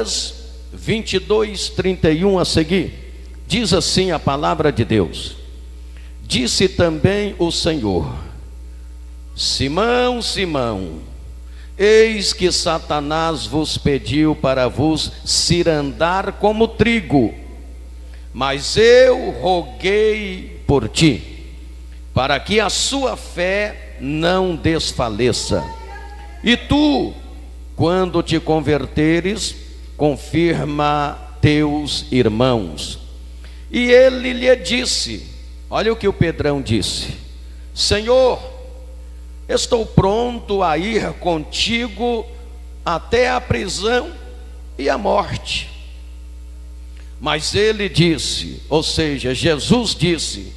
Lucas 22:31 a seguir, diz assim a palavra de Deus: disse também o Senhor: Simão, Simão, eis que Satanás vos pediu para vos cirandar como trigo, mas eu roguei por ti, para que a sua fé não desfaleça. E tu, quando te converteres, confirma teus irmãos. E ele lhe disse, olha o que o Pedrão disse: Senhor, estou pronto a ir contigo até a prisão e a morte. Mas ele disse, ou seja, Jesus disse: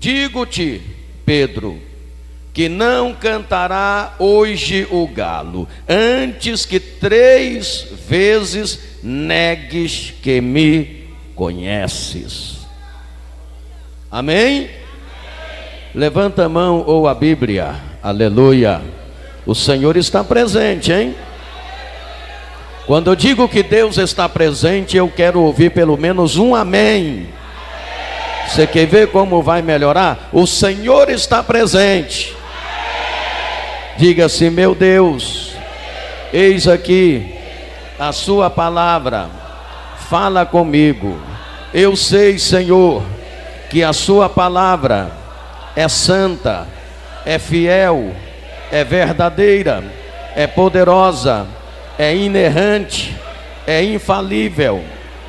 digo-te, Pedro, que não cantará hoje o galo, antes que 3 vezes negues que me conheces. Amém? Levanta a mão ou a Bíblia. Aleluia. O Senhor está presente, hein? Quando eu digo que Deus está presente, eu quero ouvir pelo menos um amém. Você quer ver como vai melhorar? O Senhor está presente. Diga assim: meu Deus, eis aqui a sua palavra, fala comigo. Eu sei, Senhor, que a sua palavra é santa, é fiel, é verdadeira, é poderosa, é inerrante, é infalível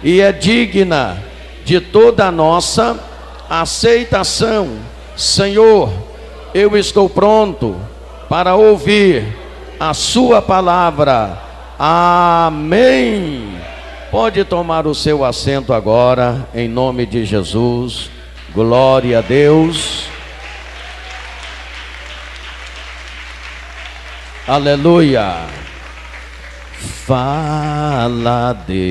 e é digna de toda a nossa aceitação. Senhor, eu estou pronto para ouvir a sua palavra. Amém. Pode tomar o seu assento agora, em nome de Jesus. Glória a Deus. Aleluia. Fala, Deus,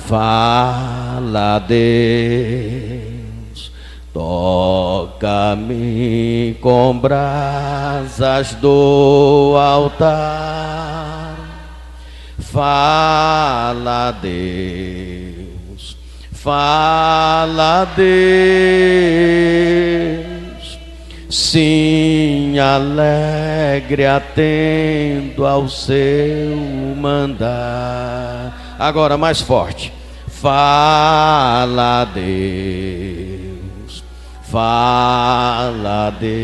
fala, Deus, toca-me com brasas do altar. Fala, Deus, fala, Deus. Sim, alegre atendo ao seu mandar. Agora mais forte. Fala, Deus, fala, Deus,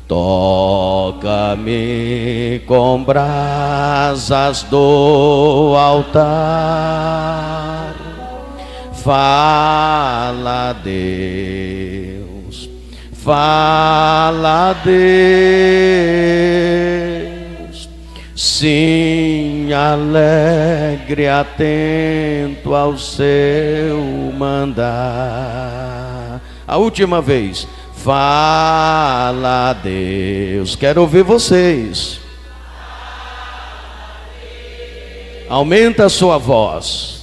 toca-me com brasas do altar. Fala, Deus, fala, Deus. Sim, alegre, atento ao seu mandar. A última vez. Fala, Deus. Quero ouvir vocês. Aumenta a sua voz.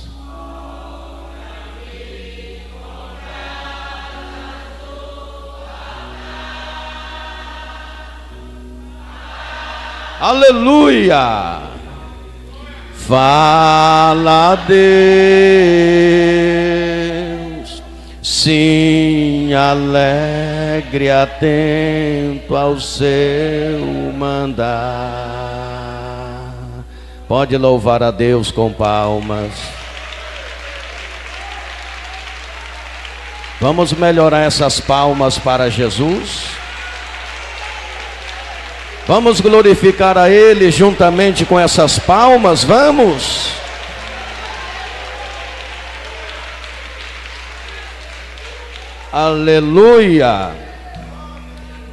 Aleluia. Fala, Deus. Sim, alegre, atento ao seu mandar. Pode louvar a Deus com palmas. Vamos melhorar essas palmas para Jesus. Vamos glorificar a Ele juntamente com essas palmas, vamos! Aleluia!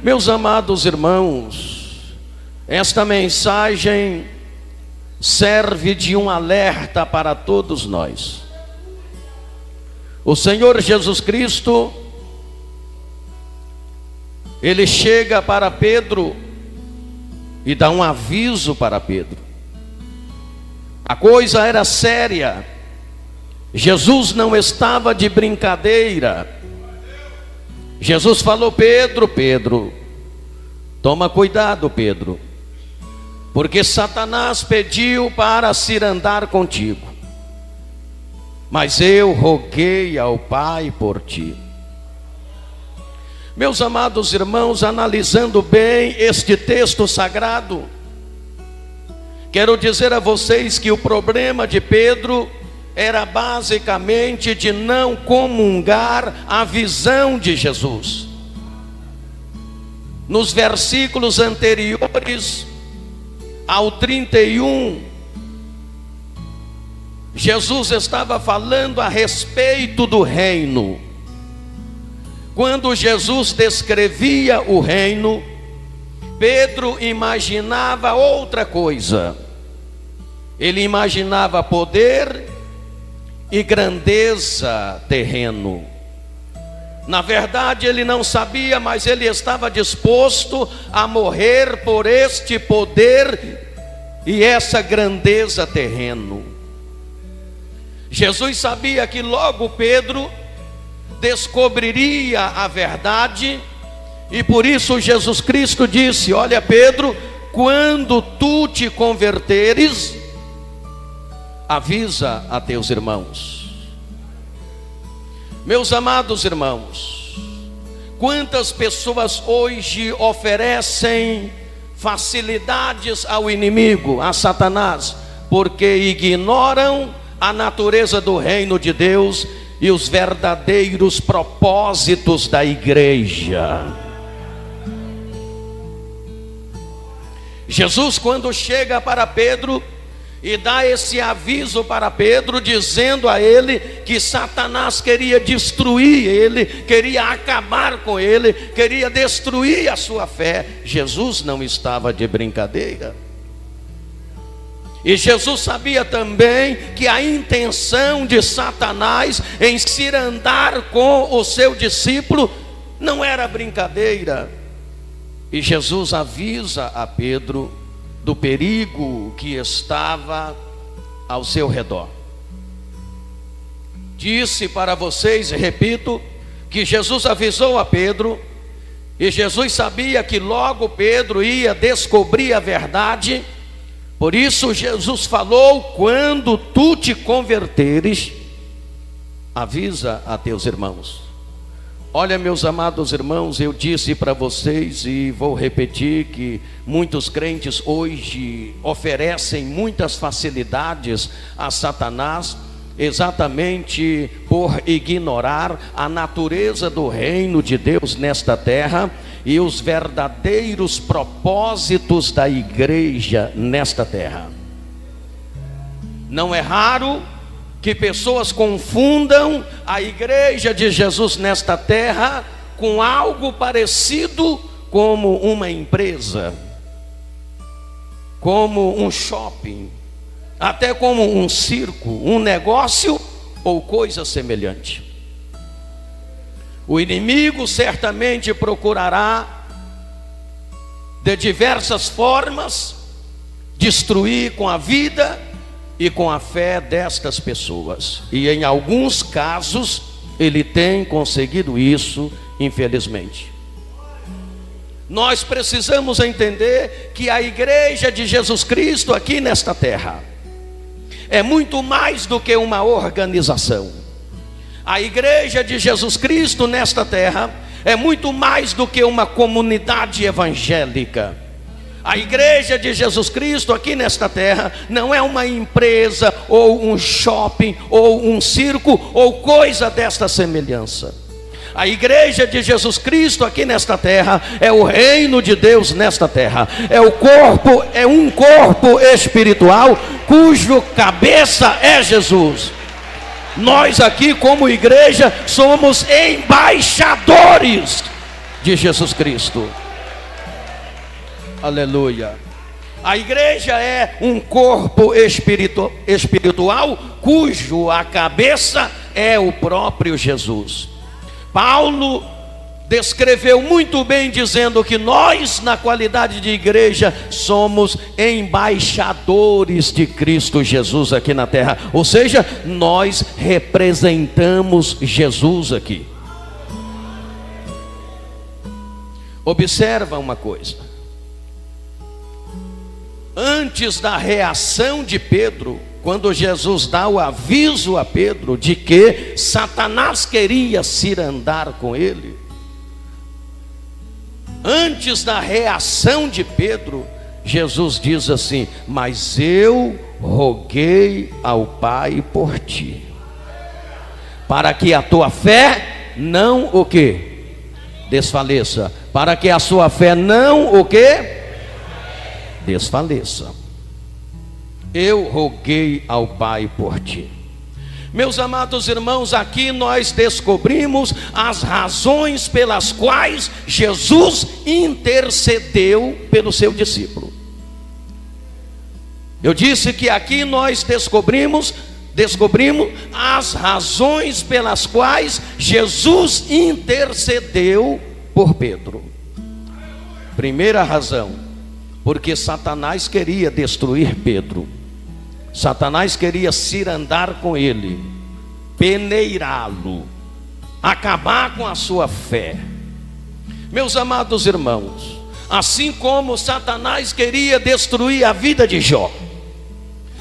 Meus amados irmãos, esta mensagem serve de um alerta para todos nós. O Senhor Jesus Cristo, Ele chega para Pedro e dá um aviso para Pedro. A coisa era séria. Jesus não estava de brincadeira. Jesus falou: Pedro, Pedro, toma cuidado, Pedro. porque Satanás pediu para se andar contigo, mas eu roguei ao Pai por ti. Meus amados irmãos, analisando bem este texto sagrado, quero dizer a vocês que o problema de Pedro era basicamente de não comungar a visão de Jesus. Nos versículos anteriores ao 31, Jesus estava falando a respeito do reino. Quando Jesus descrevia o reino, Pedro imaginava outra coisa. Ele imaginava poder e grandeza terreno. Na verdade, ele não sabia, mas ele estava disposto a morrer por este poder e essa grandeza terreno. Jesus sabia que logo Pedro descobriria a verdade, e por isso Jesus Cristo disse: olha, Pedro, quando tu te converteres, avisa a teus irmãos. Meus amados irmãos, quantas pessoas hoje oferecem facilidades ao inimigo, a Satanás, porque ignoram a natureza do reino de Deus e os verdadeiros propósitos da igreja. Jesus, quando chega para Pedro e dá esse aviso para Pedro, dizendo a ele que Satanás queria destruir ele, queria acabar com ele, queria destruir a sua fé, Jesus não estava de brincadeira. E Jesus sabia também que a intenção de Satanás em se andar com o seu discípulo não era brincadeira. E Jesus avisa a Pedro do perigo que estava ao seu redor. Disse para vocês, repito, que Jesus avisou a Pedro, e Jesus sabia que logo Pedro ia descobrir a verdade. Por isso Jesus falou: quando tu te converteres, avisa a teus irmãos. Olha, meus amados irmãos, eu disse para vocês e vou repetir que muitos crentes hoje oferecem muitas facilidades a Satanás, exatamente por ignorar a natureza do reino de Deus nesta terra e os verdadeiros propósitos da igreja nesta terra. Não é raro que pessoas confundam a igreja de Jesus nesta terra com algo parecido como uma empresa, como um shopping, até como um circo, um negócio ou coisa semelhante. O inimigo certamente procurará de diversas formas destruir com a vida e com a fé destas pessoas, e em alguns casos ele tem conseguido isso, infelizmente. Nós precisamos entender que a igreja de Jesus Cristo aqui nesta terra é muito mais do que uma organização. A igreja de Jesus Cristo nesta terra é muito mais do que uma comunidade evangélica. A igreja de Jesus Cristo aqui nesta terra não é uma empresa ou um shopping ou um circo ou coisa desta semelhança. A igreja de Jesus Cristo aqui nesta terra é o reino de Deus nesta terra. É um corpo espiritual cujo cabeça é Jesus. Nós aqui como igreja somos embaixadores de Jesus Cristo. Aleluia. A igreja é um corpo espiritual cujo a cabeça é o próprio Jesus. Paulo descreveu muito bem dizendo que nós, na qualidade de igreja, somos embaixadores de Cristo Jesus aqui na terra. Ou seja, nós representamos Jesus aqui. Observa uma coisa. antes da reação de Pedro, quando Jesus dá o aviso a Pedro de que Satanás queria cirandar com ele, antes da reação de Pedro, Jesus diz assim: mas eu roguei ao Pai por ti, para que a tua fé não o que? Desfaleça. Para que a sua fé não o que? Desfaleça. Eu roguei ao Pai por ti. Meus amados irmãos, aqui nós descobrimos as razões pelas quais Jesus intercedeu pelo seu discípulo. Eu disse que aqui nós descobrimos as razões pelas quais Jesus intercedeu por Pedro. Primeira razão, porque Satanás queria destruir Pedro. Satanás queria cirandar com ele, peneirá-lo, acabar com a sua fé. Meus amados irmãos, assim como Satanás queria destruir a vida de Jó,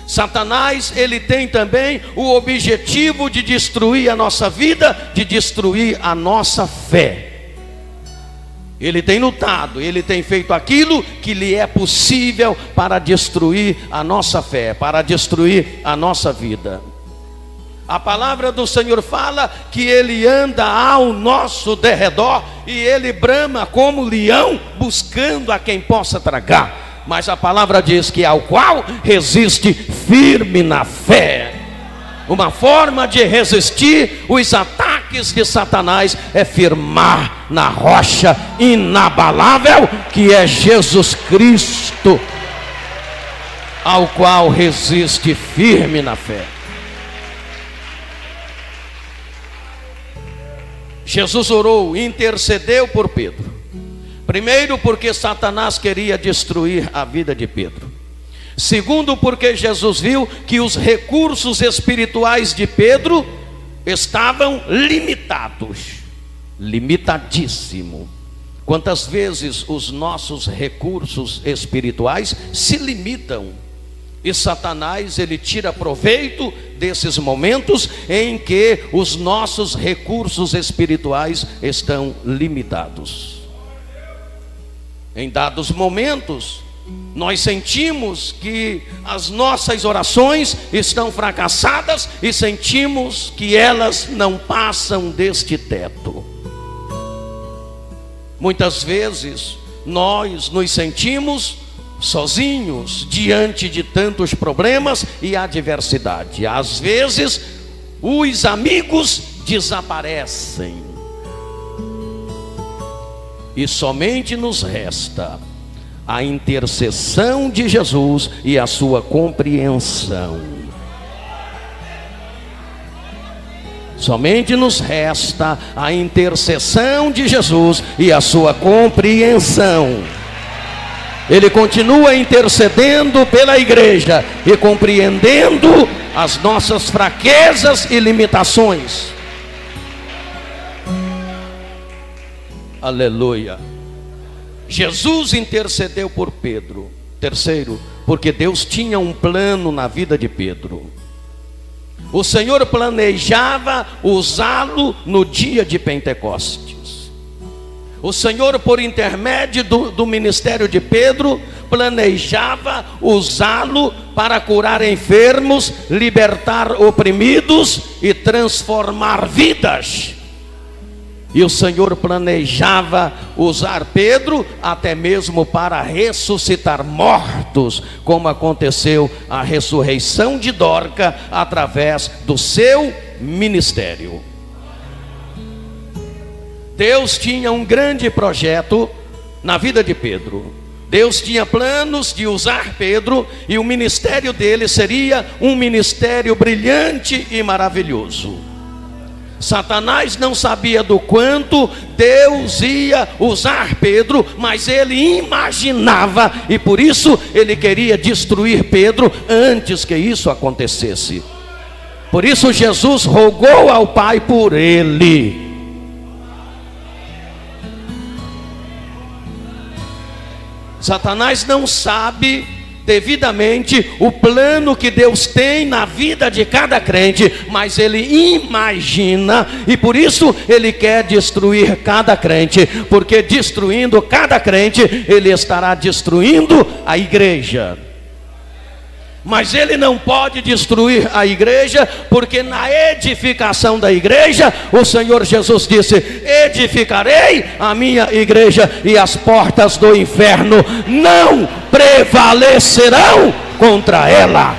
Satanás, ele tem também o objetivo de destruir a nossa vida, de destruir a nossa fé. Ele tem lutado, ele tem feito aquilo que lhe é possível para destruir a nossa fé, para destruir a nossa vida. A palavra do Senhor fala que ele anda ao nosso derredor e ele brama como leão, buscando a quem possa tragar. Mas a palavra diz que ao qual resiste firme na fé. Uma forma de resistir os ataques de Satanás é firmar na rocha inabalável que é Jesus Cristo, ao qual resiste firme na fé. Jesus orou, intercedeu por Pedro. Primeiro, porque Satanás queria destruir a vida de Pedro. Segundo, porque Jesus viu que os recursos espirituais de Pedro estavam limitados, limitadíssimo. Quantas vezes os nossos recursos espirituais se limitam, e Satanás, ele tira proveito desses momentos em que os nossos recursos espirituais estão limitados. Em dados momentos, nós sentimos que as nossas orações estão fracassadas e sentimos que elas não passam deste teto. Muitas vezes nós nos sentimos sozinhos diante de tantos problemas e adversidade. Às vezes os amigos desaparecem e somente nos resta a intercessão de Jesus e a sua compreensão. Somente nos resta a intercessão de Jesus e a sua compreensão. Ele continua intercedendo pela igreja e compreendendo as nossas fraquezas e limitações. Aleluia. Jesus intercedeu por Pedro. Terceiro, porque Deus tinha um plano na vida de Pedro. O Senhor planejava usá-lo no dia de Pentecostes. O Senhor, por intermédio do ministério de Pedro, planejava usá-lo para curar enfermos, libertar oprimidos e transformar vidas. E o Senhor planejava usar Pedro até mesmo para ressuscitar mortos, como aconteceu a ressurreição de Dorca através do seu ministério. Deus tinha um grande projeto na vida de Pedro. Deus tinha planos de usar Pedro, e o ministério dele seria um ministério brilhante e maravilhoso. Satanás não sabia do quanto Deus ia usar Pedro, mas ele imaginava, e por isso ele queria destruir Pedro antes que isso acontecesse. Por isso Jesus rogou ao Pai por ele. Satanás não sabe devidamente o plano que Deus tem na vida de cada crente, mas ele imagina, e por isso ele quer destruir cada crente, porque destruindo cada crente, ele estará destruindo a igreja. Mas ele não pode destruir a igreja, porque na edificação da igreja, o Senhor Jesus disse: edificarei a minha igreja, e as portas do inferno não prevalecerão contra ela.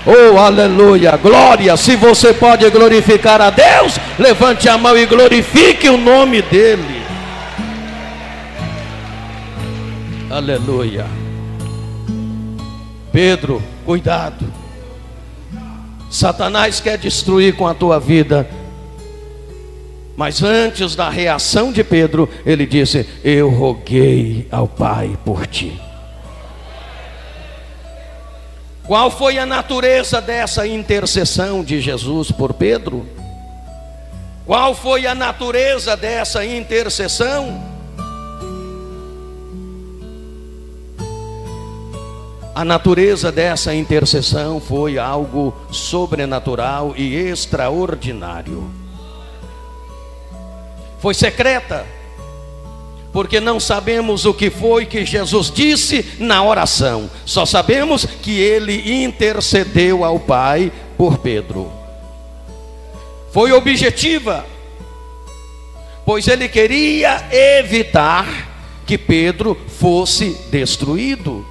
Oh, aleluia, glória. Se você pode glorificar a Deus, levante a mão e glorifique o nome dele. Aleluia. Pedro, cuidado. Satanás quer destruir com a tua vida. Mas antes da reação de Pedro, ele disse: eu roguei ao Pai por ti. Qual foi a natureza dessa intercessão de Jesus por Pedro? Qual foi a natureza dessa intercessão? A natureza dessa intercessão foi algo sobrenatural e extraordinário. Foi secreta, porque não sabemos o que foi que Jesus disse na oração. Só sabemos que ele intercedeu ao Pai por Pedro. Foi objetiva, pois ele queria evitar que Pedro fosse destruído.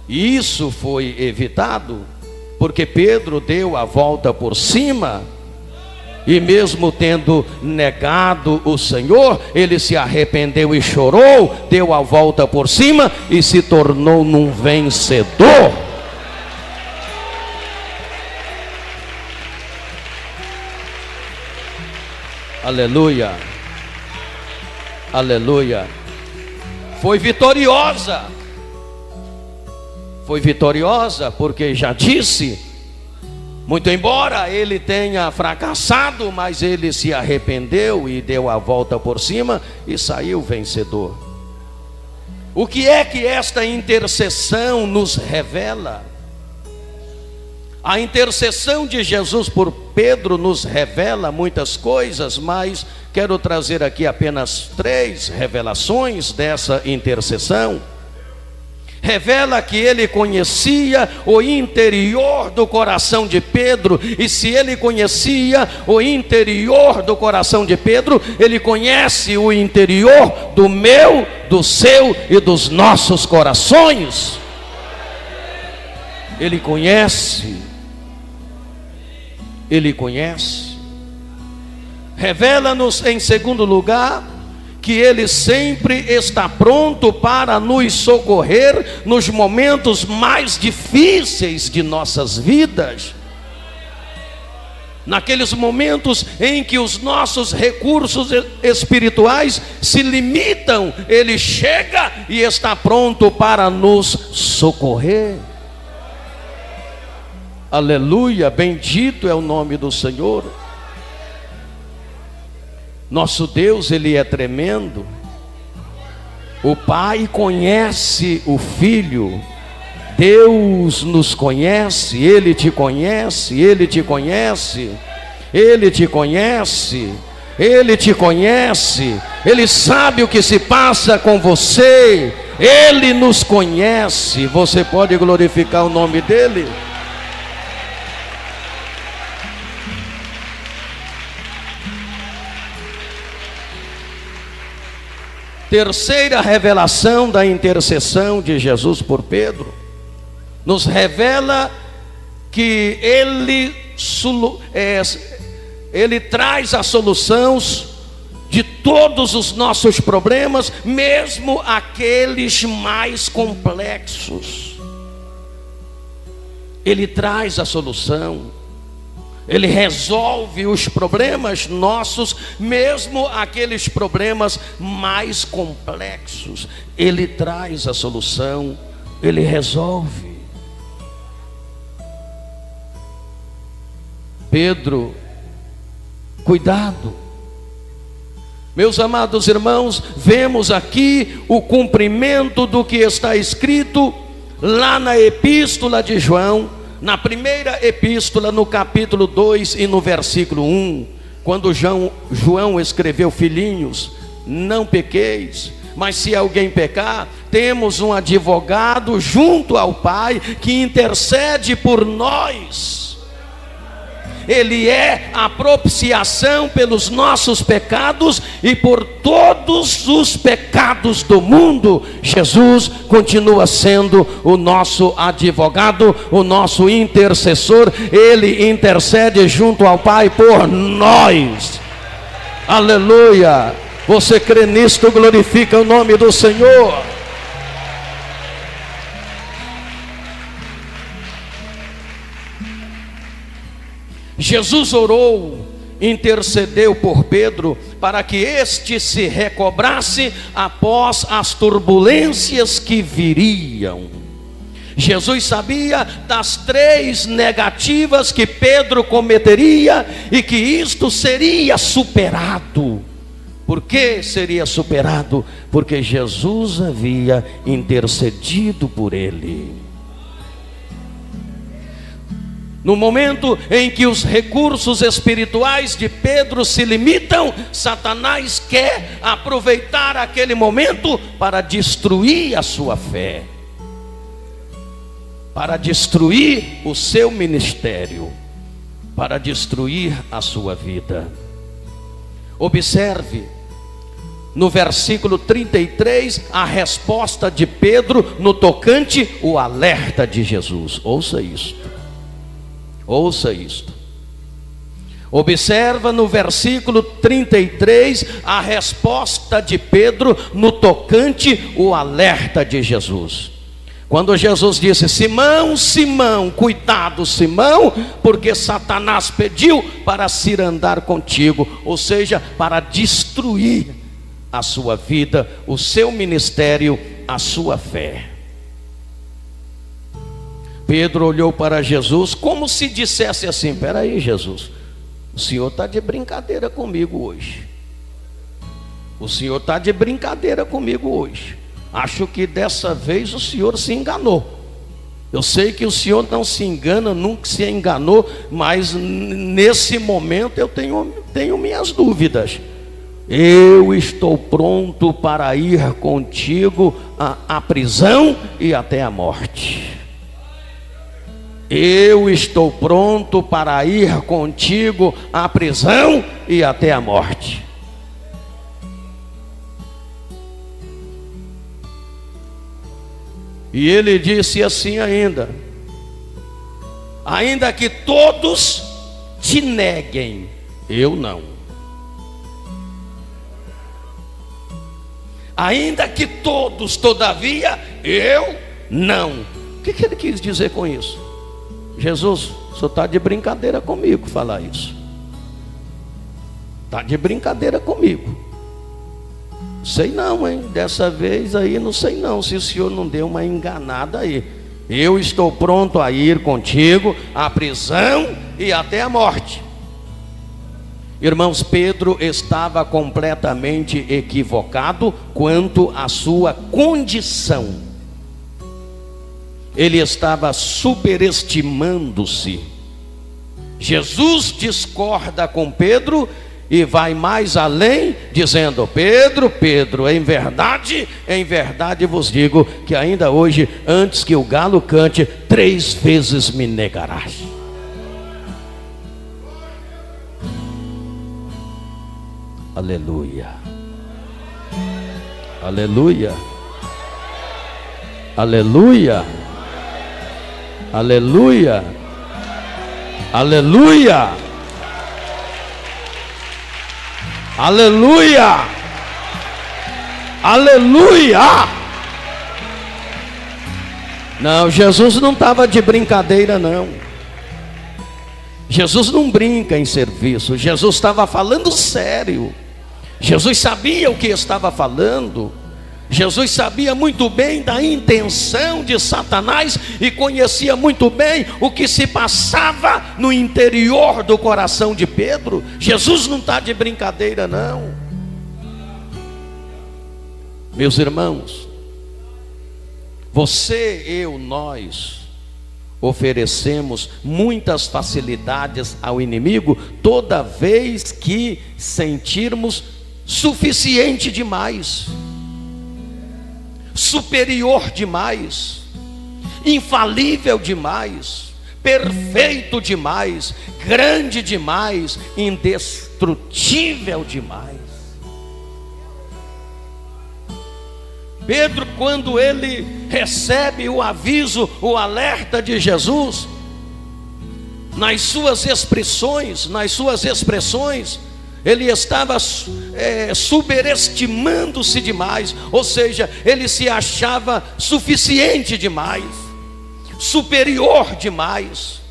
E isso foi evitado, porque Pedro deu a volta por cima, e mesmo tendo negado o Senhor, ele se arrependeu e chorou, deu a volta por cima e se tornou num vencedor. Aleluia, aleluia. Foi vitoriosa. Foi vitoriosa, porque já disse, muito embora ele tenha fracassado, mas ele se arrependeu e deu a volta por cima e saiu vencedor. O que é que esta intercessão nos revela? A intercessão de Jesus por Pedro nos revela muitas coisas, mas quero trazer aqui apenas 3 revelações dessa intercessão. Revela que ele conhecia o interior do coração de Pedro, e se ele conhecia o interior do coração de Pedro, ele conhece o interior do meu, do seu e dos nossos corações. Ele conhece. Ele conhece. Revela-nos, em segundo lugar, que ele sempre está pronto para nos socorrer nos momentos mais difíceis de nossas vidas. Naqueles momentos em que os nossos recursos espirituais se limitam, ele chega e está pronto para nos socorrer. Aleluia, bendito é o nome do Senhor. Nosso Deus, ele é tremendo. O Pai conhece o Filho. Deus nos conhece, ele te conhece, ele te conhece, ele te conhece, ele te conhece, ele sabe o que se passa com você, ele nos conhece. Você pode glorificar o nome dele? Terceira revelação da intercessão de Jesus por Pedro, nos revela que ele traz a solução de todos os nossos problemas, mesmo aqueles mais complexos. Ele traz a solução. Ele resolve os problemas nossos, mesmo aqueles problemas mais complexos. Ele traz a solução, ele resolve. Pedro, cuidado. Meus amados irmãos, vemos aqui o cumprimento do que está escrito lá na epístola de João, na primeira epístola, no capítulo 2 e no versículo 1, quando João escreveu: filhinhos, não pequeis, mas se alguém pecar, temos um advogado junto ao Pai, que intercede por nós. Ele é a propiciação pelos nossos pecados e por todos os pecados do mundo. Jesus continua sendo o nosso advogado, o nosso intercessor. Ele intercede junto ao Pai por nós. Aleluia! Você crê nisto? Glorifica o nome do Senhor. Jesus orou, intercedeu por Pedro, para que este se recobrasse após as turbulências que viriam. Jesus sabia das 3 negativas que Pedro cometeria e que isto seria superado. Por que seria superado? Porque Jesus havia intercedido por ele. No momento em que os recursos espirituais de Pedro se limitam, Satanás quer aproveitar aquele momento para destruir a sua fé, para destruir o seu ministério, para destruir a sua vida. Observe no versículo 33 a resposta de Pedro no tocante o alerta de Jesus. Ouça isto. Ouça isto. Observa no versículo 33 a resposta de Pedro no tocante o alerta de Jesus. Quando Jesus disse: Simão, Simão, cuidado Simão, porque Satanás pediu para cirandar contigo, ou seja, para destruir a sua vida, o seu ministério, a sua fé. Pedro olhou para Jesus como se dissesse assim: espera aí, Jesus, o Senhor está de brincadeira comigo hoje. O Senhor está de brincadeira comigo hoje. Acho que dessa vez o Senhor se enganou. Eu sei que o Senhor não se engana, nunca se enganou, mas nesse momento eu tenho minhas dúvidas. Eu estou pronto para ir contigo à prisão e até a morte. Eu estou pronto para ir contigo à prisão e até a morte. E ele disse assim ainda: ainda que todos te neguem, eu não. Ainda que todos, todavia, eu não. O que ele quis dizer com isso? Jesus, o senhor está de brincadeira comigo falar isso. Está de brincadeira comigo. Sei não, hein? Dessa vez aí não sei não, se o senhor não deu uma enganada aí. Eu estou pronto a ir contigo à prisão e até a morte. Irmãos, Pedro estava completamente equivocado quanto à sua condição. Ele estava superestimando-se. Jesus discorda com Pedro e vai mais além, dizendo: Pedro, em verdade vos digo que ainda hoje, antes que o galo cante, 3 vezes me negarás. Aleluia. Aleluia. Aleluia. Aleluia. Aleluia. Aleluia. Aleluia. Não, Jesus não estava de brincadeira não. Jesus não brinca em serviço. Jesus estava falando sério. Jesus sabia o que estava falando. Jesus sabia muito bem da intenção de Satanás e conhecia muito bem o que se passava no interior do coração de Pedro. Jesus não está de brincadeira não. Meus irmãos, Você, eu, nós oferecemos muitas facilidades ao inimigo toda vez que sentirmos suficiente demais, superior demais, infalível demais, perfeito demais, grande demais, indestrutível demais. Pedro, quando ele recebe o aviso, o alerta de Jesus, nas suas expressões, ele estava superestimando-se demais, ou seja, ele se achava suficiente demais, superior demais,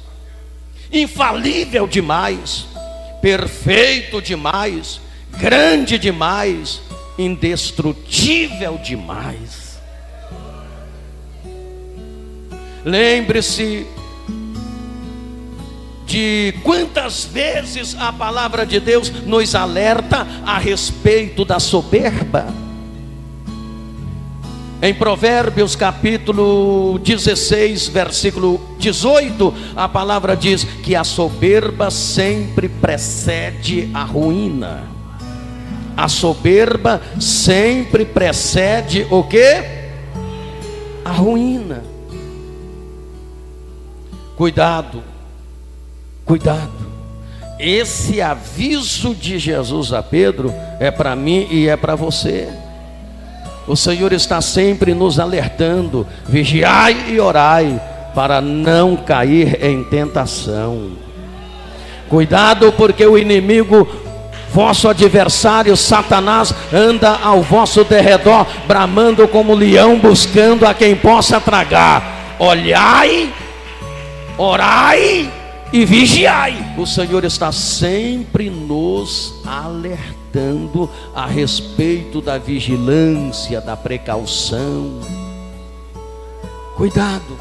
infalível demais, perfeito demais, grande demais, indestrutível demais. Lembre-se de quantas vezes a palavra de Deus nos alerta a respeito da soberba. Em Provérbios capítulo 16, versículo 18, a palavra diz que a soberba sempre precede a ruína. A soberba sempre precede o quê? A ruína. Cuidado, cuidado. Esse aviso de Jesus a Pedro é para mim e é para você. O Senhor está sempre nos alertando: vigiai e orai, para não cair em tentação. Cuidado, porque o inimigo, vosso adversário Satanás, anda ao vosso derredor, bramando como leão, buscando a quem possa tragar. Olhai, orai e vigiai. O Senhor está sempre nos alertando a respeito da vigilância, da precaução. Cuidado,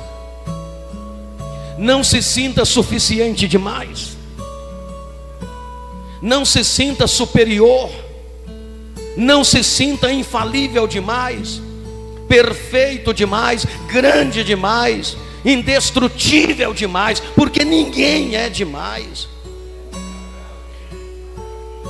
não se sinta suficiente demais, não se sinta superior, não se sinta infalível demais, perfeito demais, grande demais, indestrutível demais, porque ninguém é demais.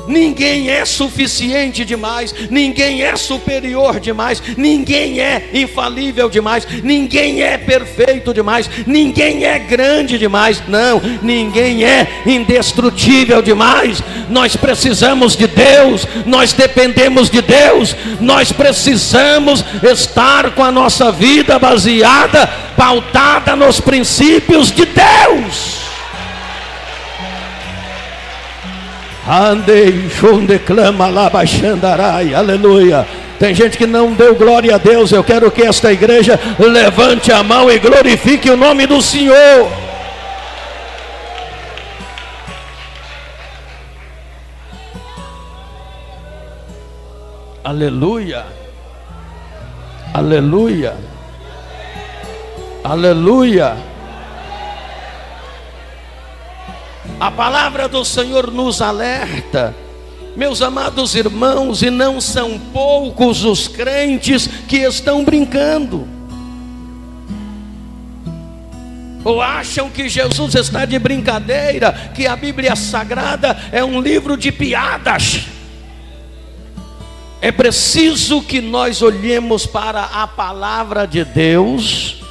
Ninguém é suficiente demais, ninguém é superior demais, ninguém é infalível demais, ninguém é perfeito demais, ninguém é grande demais, não, ninguém é indestrutível demais. Nós precisamos de Deus, nós dependemos de Deus, nós precisamos estar com a nossa vida baseada, pautada nos princípios de Deus. Andei, declama lá, baixandarai, aleluia. Tem gente que não deu glória a Deus. Eu quero que esta igreja levante a mão e glorifique o nome do Senhor. Aleluia, aleluia, aleluia. A palavra do Senhor nos alerta, meus amados irmãos, e não são poucos os crentes que estão brincando, ou acham que Jesus está de brincadeira, que a Bíblia Sagrada é um livro de piadas. É preciso que nós olhemos para a palavra de Deus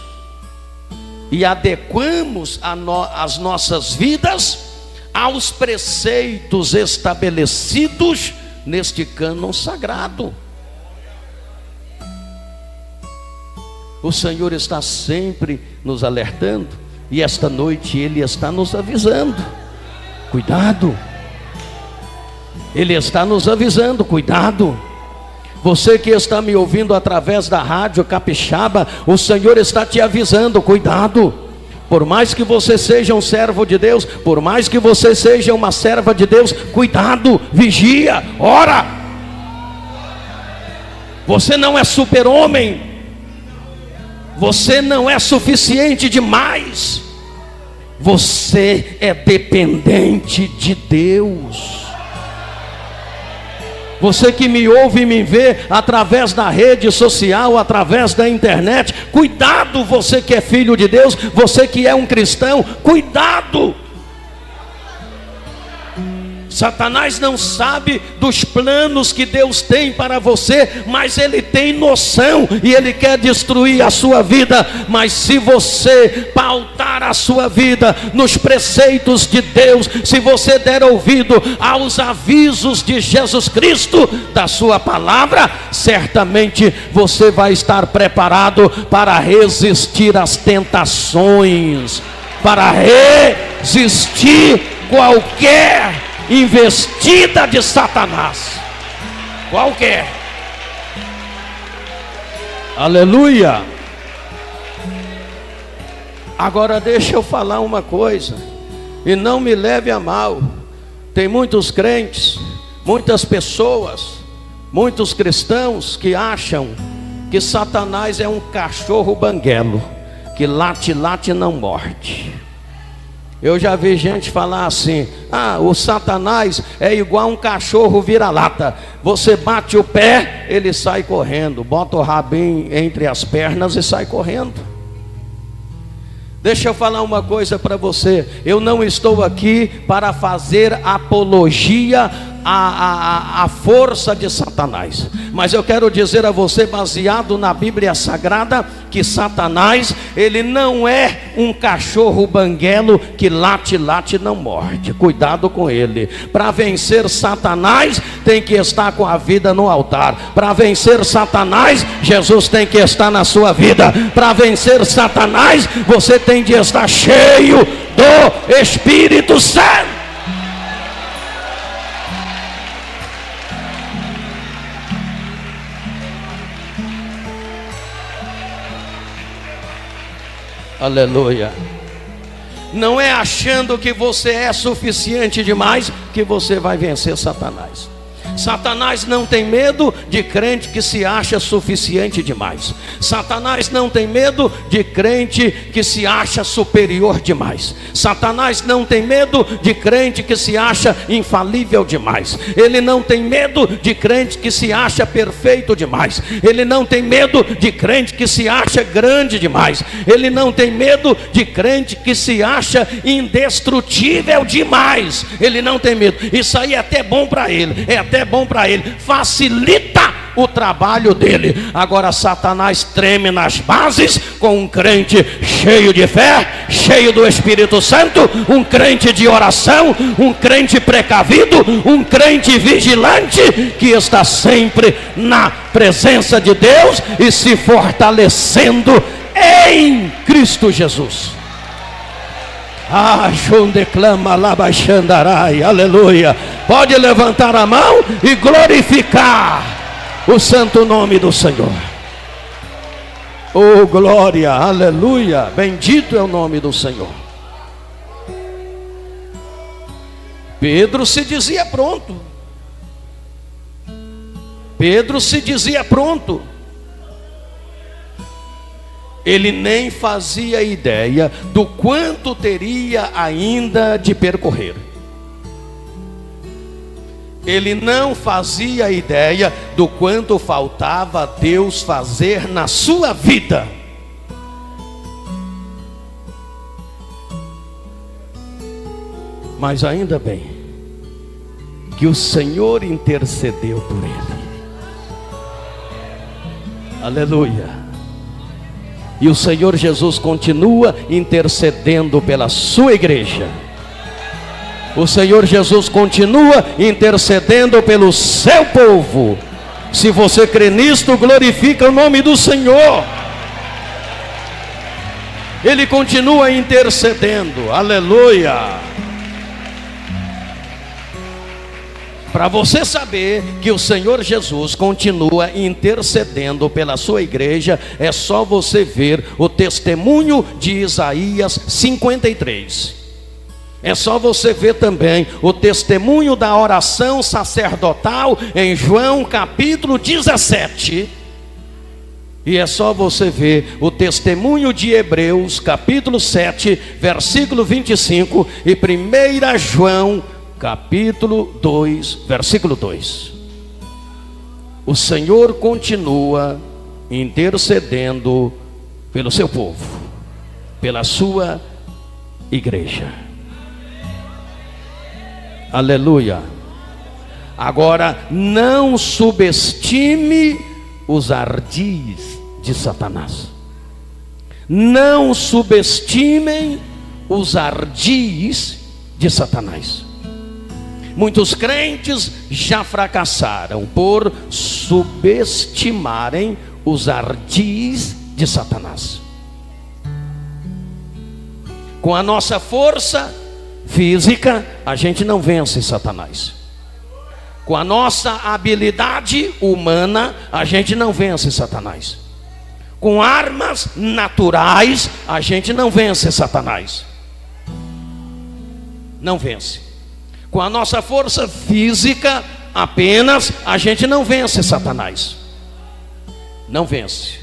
e adequemos as nossas vidas aos preceitos estabelecidos neste cânon sagrado. O Senhor está sempre nos alertando, e esta noite Ele está nos avisando: cuidado. Ele está nos avisando: cuidado. Você que está me ouvindo através da rádio Capixaba, o Senhor está te avisando: cuidado. Por mais que você seja um servo de Deus, por mais que você seja uma serva de Deus, cuidado, vigia, ora. Você não é super-homem, você não é suficiente demais, você é dependente de Deus. Você que me ouve e me vê através da rede social, através da internet, cuidado, você que é filho de Deus, você que é um cristão, cuidado. Satanás não sabe dos planos que Deus tem para você, mas ele tem noção e ele quer destruir a sua vida. Mas se você pautar a sua vida nos preceitos de Deus, se você der ouvido aos avisos de Jesus Cristo, da sua palavra, certamente você vai estar preparado para resistir às tentações, para resistir qualquer investida de Satanás, qualquer. Aleluia. Agora deixa eu falar uma coisa, e não me leve a mal. Tem muitos crentes, muitas pessoas, muitos cristãos que acham que Satanás é um cachorro banguelo, que late, late e não morde. Eu já vi gente falar assim: o Satanás é igual um cachorro vira-lata. Você bate o pé, ele sai correndo. Bota o rabinho entre as pernas e sai correndo. Deixa eu falar uma coisa para você. Eu não estou aqui para fazer apologia à força de Satanás, mas eu quero dizer a você, baseado na Bíblia Sagrada, que Satanás, ele não é um cachorro banguelo que late, late e não morde. Cuidado com ele. Para vencer Satanás, tem que estar com a vida no altar. Para vencer Satanás, Jesus tem que estar na sua vida. Para vencer Satanás, você tem de estar cheio do Espírito Santo. Aleluia. Não é achando que você é suficiente demais que você vai vencer Satanás. Satanás não tem medo de crente que se acha suficiente demais. Satanás não tem medo de crente que se acha superior demais. Satanás não tem medo de crente que se acha infalível demais. Ele não tem medo de crente que se acha perfeito demais. Ele não tem medo de crente que se acha grande demais. Ele não tem medo de crente que se acha indestrutível demais. Ele não tem medo. Isso aí é até bom para ele. É até bom para ele, facilita o trabalho dele. Agora Satanás treme nas bases com um crente cheio de fé, cheio do Espírito Santo, um crente de oração, um crente precavido, um crente vigilante, que está sempre na presença de Deus e se fortalecendo em Cristo Jesus. João declama lá baixandarai, aleluia. Pode levantar a mão e glorificar o santo nome do Senhor. Oh glória, aleluia. Bendito é o nome do Senhor. Pedro se dizia pronto. Pedro se dizia pronto. Ele nem fazia ideia do quanto teria ainda de percorrer. Ele não fazia ideia do quanto faltava Deus fazer na sua vida. Mas ainda bem que o Senhor intercedeu por ele. Aleluia. E o Senhor Jesus continua intercedendo pela sua igreja. O Senhor Jesus continua intercedendo pelo seu povo. Se você crê nisto, glorifica o nome do Senhor. Ele continua intercedendo. Aleluia. Para você saber que o Senhor Jesus continua intercedendo pela sua igreja, é só você ver o testemunho de Isaías 53. É só você ver também o testemunho da oração sacerdotal em João capítulo 17. E é só você ver o testemunho de Hebreus capítulo 7, versículo 25 e 1 João capítulo 2, versículo 2. o Senhor continua intercedendo pelo seu povo, pela sua igreja. Aleluia. Agora, não subestime os ardis de Satanás. Não subestimem os ardis de Satanás. Muitos crentes já fracassaram por subestimarem os ardis de Satanás. Com a nossa força física, a gente não vence Satanás. Com a nossa habilidade humana, a gente não vence Satanás. Com armas naturais, a gente não vence Satanás. Não vence. Com a nossa força física apenas, a gente não vence Satanás. Não vence.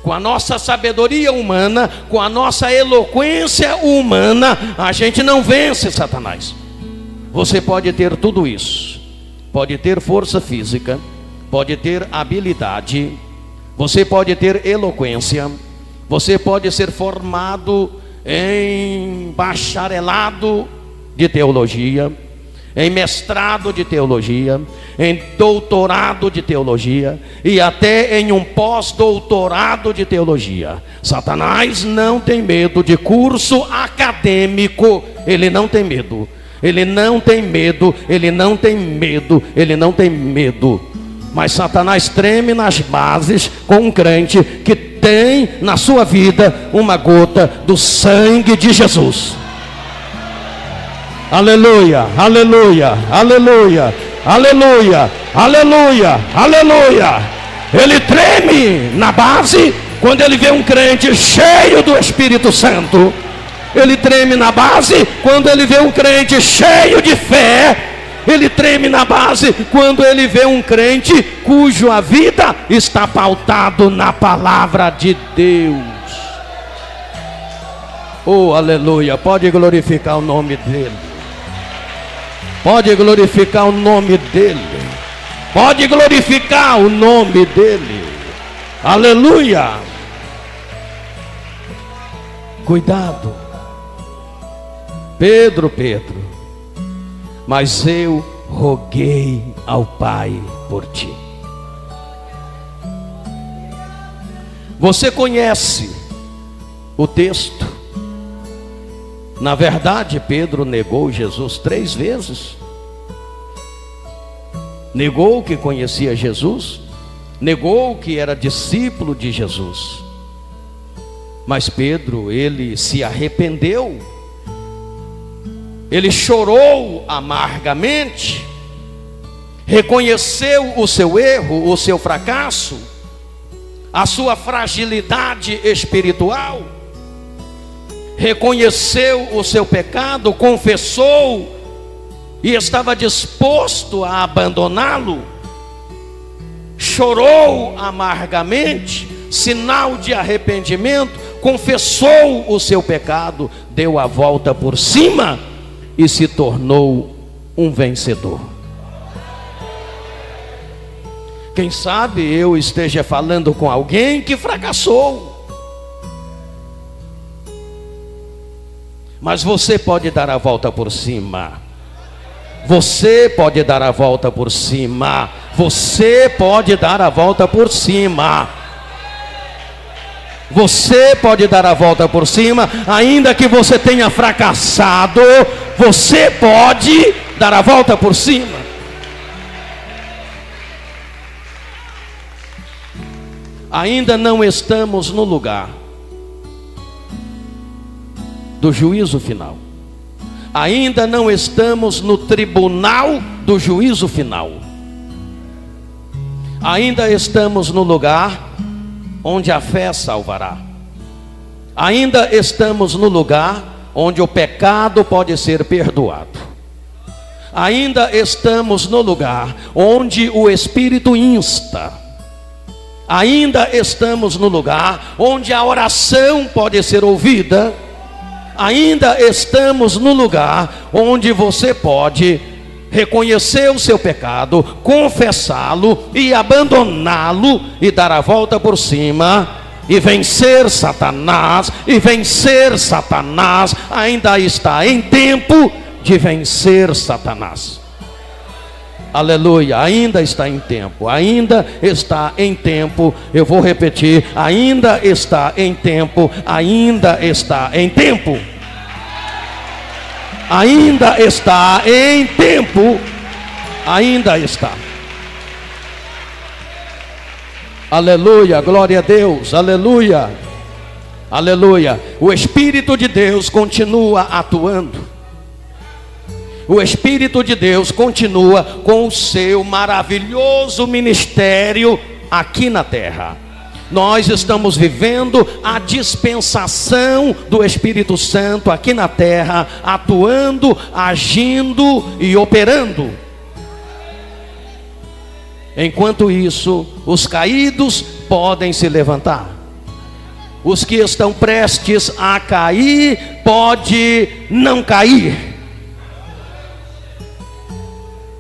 Com a nossa sabedoria humana, com a nossa eloquência humana, a gente não vence Satanás. Você pode ter tudo isso. Pode ter força física, pode ter habilidade, você pode ter eloquência, você pode ser formado em bacharelado de teologia, em mestrado de teologia, em doutorado de teologia e até em um pós-doutorado de teologia. Satanás não tem medo de curso acadêmico, ele não tem medo. Ele não tem medo, ele não tem medo, ele não tem medo. Mas Satanás treme nas bases com um crente que tem na sua vida uma gota do sangue de Jesus. Aleluia, aleluia, aleluia, aleluia, aleluia, aleluia. Ele treme na base quando ele vê um crente cheio do Espírito Santo. Ele treme na base quando ele vê um crente cheio de fé. Ele treme na base quando ele vê um crente cuja vida está pautado na palavra de Deus. Oh, aleluia. Pode glorificar o nome dele. Pode glorificar o nome dele. Pode glorificar o nome dele. Aleluia. Cuidado. Pedro, mas eu roguei ao Pai por ti. Você conhece o texto. Na verdade, Pedro negou Jesus 3 vezes. Negou que conhecia Jesus, negou que era discípulo de Jesus. Mas Pedro, ele se arrependeu. Ele chorou amargamente, reconheceu o seu erro, o seu fracasso, a sua fragilidade espiritual, reconheceu o seu pecado, confessou e estava disposto a abandoná-lo. Chorou amargamente, sinal de arrependimento, confessou o seu pecado, deu a volta por cima e se tornou um vencedor. Quem sabe eu esteja falando com alguém que fracassou, mas você pode dar a volta por cima. Você pode dar a volta por cima. Você pode dar a volta por cima. Você pode dar a volta por cima, ainda que você tenha fracassado. Você pode dar a volta por cima. Ainda não estamos no lugar do juízo final. Ainda não estamos no tribunal do juízo final. Ainda estamos no lugar onde a fé salvará. Ainda estamos no lugar onde o pecado pode ser perdoado. Ainda estamos no lugar onde o Espírito insta. Ainda estamos no lugar onde a oração pode ser ouvida. Ainda estamos no lugar onde você pode reconhecer o seu pecado, confessá-lo e abandoná-lo e dar a volta por cima e vencer Satanás, ainda está em tempo de vencer Satanás. Aleluia, ainda está em tempo, ainda está em tempo. Eu vou repetir, ainda está em tempo, ainda está em tempo. Ainda está em tempo, ainda está. Aleluia, glória a Deus, aleluia, aleluia. O Espírito de Deus continua atuando. O Espírito de Deus continua com o seu maravilhoso ministério aqui na terra. Nós estamos vivendo a dispensação do Espírito Santo aqui na terra, atuando, agindo e operando. Enquanto isso, os caídos podem se levantar. Os que estão prestes a cair, pode não cair.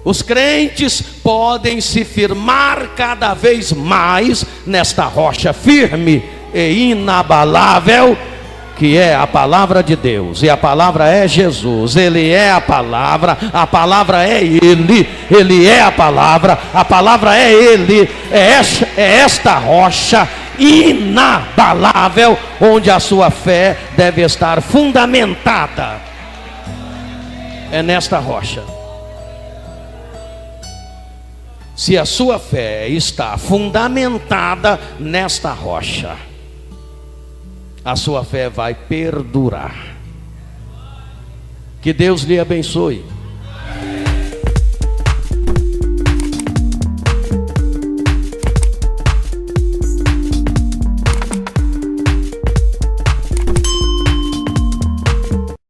Os crentes podem se firmar cada vez mais nesta rocha firme e inabalável, que é a palavra de Deus. E a palavra é Jesus, Ele é a palavra é Ele, Ele é a palavra é Ele, é esta rocha inabalável, onde a sua fé deve estar fundamentada. É nesta rocha. Se a sua fé está fundamentada nesta rocha, a sua fé vai perdurar. Que Deus lhe abençoe.